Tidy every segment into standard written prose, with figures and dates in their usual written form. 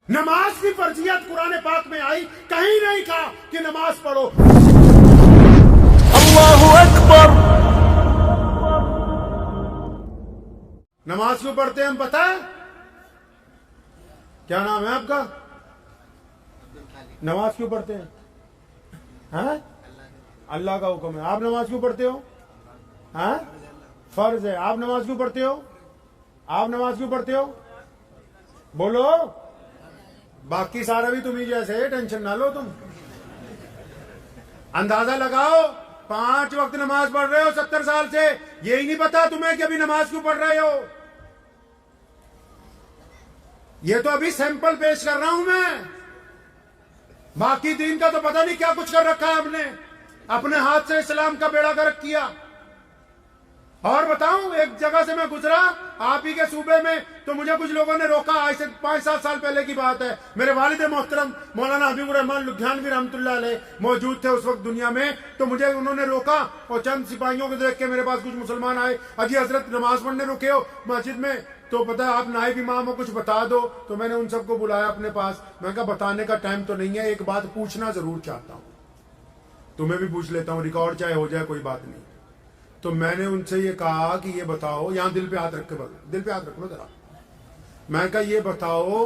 نماز کی فرضیت قرآن پاک میں آئی، کہیں نہیں کہا کہ نماز پڑھو۔ اللہ اکبر۔ نماز کیوں پڑھتے ہیں ہم پتہ ہے؟ کیا نام ہے آپ کا؟ نماز کیوں پڑھتے ہیں؟ ہاں؟ اللہ کا حکم ہے۔ آپ نماز کیوں پڑھتے ہو؟ ہاں؟ فرض ہے۔ آپ نماز کیوں پڑھتے ہو؟ آپ نماز کیوں پڑھتے ہو؟ بولو۔ باقی سارا بھی تمہیں جیسے، ٹینشن نہ لو تم۔ اندازہ لگاؤ، 5 وقت نماز پڑھ رہے ہو 70 سال سے، یہی نہیں پتا تمہیں کہ ابھی نماز کیوں پڑھ رہے ہو؟ یہ تو ابھی سیمپل پیش کر رہا ہوں میں، باقی دین کا تو پتہ نہیں کیا کچھ کر رکھا ہے ہم نے، اپنے ہاتھ سے اسلام کا بیڑا گرک کیا۔ اور بتاؤں، ایک جگہ سے میں گزرا آپ ہی کے صوبے میں، تو مجھے کچھ لوگوں نے روکا، آج سے 5-7 سال پہلے کی بات ہے۔ میرے والد محترم مولانا حبیب الرحمان لدھیانوی رحمۃ اللہ علیہ موجود تھے اس وقت دنیا میں، تو مجھے انہوں نے روکا اور چند سپاہیوں کو دیکھ کے میرے پاس کچھ مسلمان آئے، اجی حضرت نماز پڑھنے رکے ہو مسجد میں، تو پتہ ہے آپ نائب امام ہو، کچھ بتا دو۔ تو میں نے ان سب کو بلایا اپنے پاس، میں نے کہا بتانے کا ٹائم تو نہیں ہے، ایک بات پوچھنا ضرور چاہتا ہوں، تمہیں بھی پوچھ لیتا ہوں، ریکارڈ چاہے ہو جائے کوئی بات نہیں۔ تو میں نے ان سے یہ کہا کہ یہ بتاؤ، یہاں دل پہ ہاتھ رکھ کے بولو، دل پہ ہاتھ رکھ لو ذرا۔ میں نے کہا یہ بتاؤ،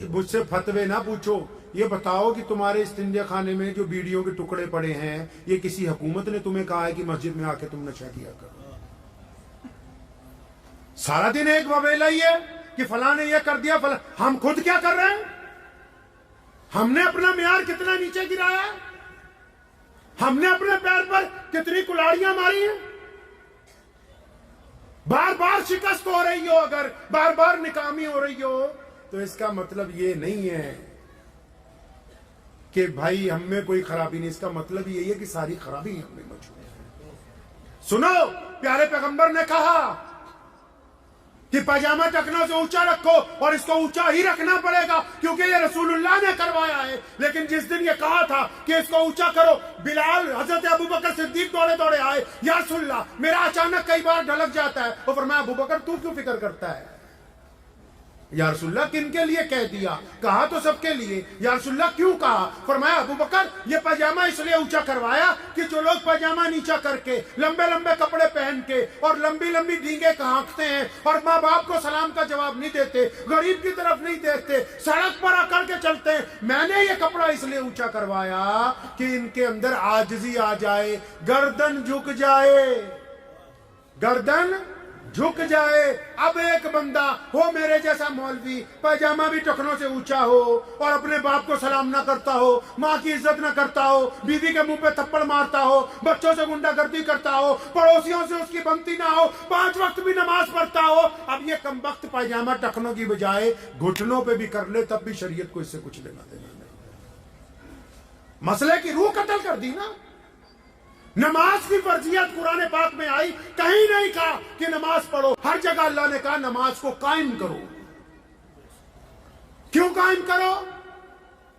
مجھ سے فتوے نہ پوچھو، یہ بتاؤ کہ تمہارے استنجے خانے میں جو بیڑیوں کے ٹکڑے پڑے ہیں، یہ کسی حکومت نے تمہیں کہا ہے کہ مسجد میں آ کے تم نشہ کیا کرو؟ سارا دن ایک وبیلا ہی ہے کہ فلاں نے یہ کر دیا، فلاں۔ ہم خود کیا کر رہے ہیں؟ ہم نے اپنا معیار کتنا نیچے گرایا ہے؟ ہم نے اپنے پیر پر کتنی کلاڑیاں ماری ہیں؟ بار بار شکست ہو رہی ہو، اگر بار بار ناکامی ہو رہی ہو، تو اس کا مطلب یہ نہیں ہے کہ بھائی ہم میں کوئی خرابی نہیں، اس کا مطلب یہی ہے کہ ساری خرابی ہم میں موجود ہے۔ سنو، پیارے پیغمبر نے کہا کہ پاجامہ ٹکنا سے اونچا رکھو، اور اس کو اونچا ہی رکھنا پڑے گا کیونکہ یہ رسول اللہ نے کروایا ہے۔ لیکن جس دن یہ کہا تھا کہ اس کو اونچا کرو، بلال حضرت ابوبکر صدیق دوڑے دوڑے آئے، یا رسول اللہ میرا اچانک کئی بار ڈھلک جاتا ہے۔ وہ فرمایا ابوبکر تو کیوں فکر کرتا ہے؟ یا رسول اللہ کن کے لیے کہہ دیا؟ کہا تو سب کے لیے۔ یا رسول اللہ کیوں کہا؟ فرمایا ابوبکر یہ پاجامہ اس لیے اونچا کروایا کہ جو لوگ پاجامہ نیچا کر کے، لمبے لمبے کپڑے پہن کے اور لمبی لمبی ڈینگیں ہانکتے ہیں اور ماں باپ کو سلام کا جواب نہیں دیتے، غریب کی طرف نہیں دیکھتے، سڑک پر آ کر کے چلتے ہیں، میں نے یہ کپڑا اس لیے اونچا کروایا کہ ان کے اندر عاجزی آ جائے، گردن جھک جائے، گردن جھک جائے۔ اب ایک بندہ ہو میرے جیسا مولوی، پاجامہ بھی ٹخنوں سے اونچا ہو اور اپنے باپ کو سلام نہ کرتا ہو، ماں کی عزت نہ کرتا ہو، بیوی کے منہ پہ تھپڑ مارتا ہو، بچوں سے گنڈا گردی کرتا ہو، پڑوسیوں سے اس کی بنتی نہ ہو، 5 وقت بھی نماز پڑھتا ہو، اب یہ کمبخت پاجامہ ٹخنوں کی بجائے گھٹنوں پہ بھی کر لے، تب بھی شریعت کو اس سے کچھ لینا دینا نہیں۔ مسئلے کی روح قتل کر دی نا۔ نماز کی فرضیت قرآن پاک میں آئی، کہیں نہیں کہا کہ نماز پڑھو، ہر جگہ اللہ نے کہا نماز کو قائم کرو۔ کیوں قائم کرو؟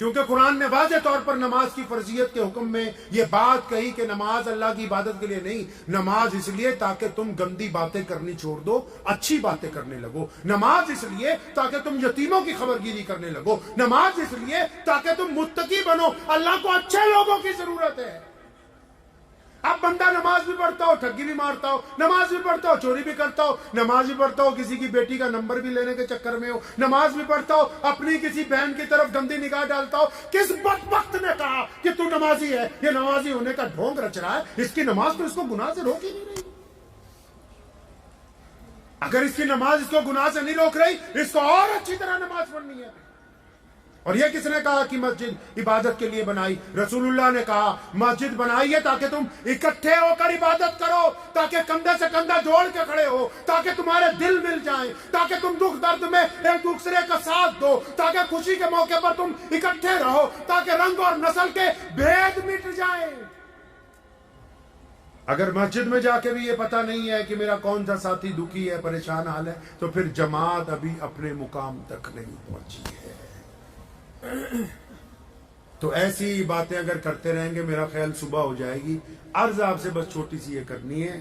کیونکہ قرآن نے واضح طور پر نماز کی فرضیت کے حکم میں یہ بات کہی کہ نماز اللہ کی عبادت کے لیے نہیں، نماز اس لیے تاکہ تم گندی باتیں کرنی چھوڑ دو، اچھی باتیں کرنے لگو۔ نماز اس لیے تاکہ تم یتیموں کی خبرگیری کرنے لگو۔ نماز اس لیے تاکہ تم متقی بنو، اللہ کو اچھے لوگوں کی ضرورت ہے۔ اب بندہ نماز بھی پڑھتا ہو، ٹھگی بھی مارتا ہو، نماز بھی پڑھتا ہو، چوری بھی کرتا ہو، نماز بھی پڑھتا ہو، کسی کی بیٹی کا نمبر بھی لینے کے چکر میں ہو، نماز بھی پڑھتا ہو، اپنی کسی بہن کی طرف گندی نگاہ ڈالتا ہو۔ کس بدبخت نے کہا کہ تو نمازی ہے؟ یہ نمازی ہونے کا ڈھونگ رچ رہا ہے، اس کی نماز تو اس کو گناہ سے روک ہی نہیں رہی۔ اگر اس کی نماز اس کو گناہ سے نہیں روک رہی، اس کو اور اچھی طرح نماز پڑھنی ہے۔ اور یہ کس نے کہا کہ مسجد عبادت کے لیے بنائی؟ رسول اللہ نے کہا مسجد بنائی ہے تاکہ تم اکٹھے ہو کر عبادت کرو، تاکہ کندھے سے کندھا جوڑ کے کھڑے ہو، تاکہ تمہارے دل مل جائیں، تاکہ تم دکھ درد میں ایک دوسرے کا ساتھ دو، تاکہ خوشی کے موقع پر تم اکٹھے رہو، تاکہ رنگ اور نسل کے بھید مٹ جائیں۔ اگر مسجد میں جا کے بھی یہ پتہ نہیں ہے کہ میرا کون سا ساتھی دکھی ہے، پریشان حال ہے، تو پھر جماعت ابھی اپنے مقام تک نہیں پہنچی ہے۔ تو ایسی باتیں اگر کرتے رہیں گے میرا خیال صبح ہو جائے گی۔ عرض آپ سے بس چھوٹی سی یہ کرنی ہے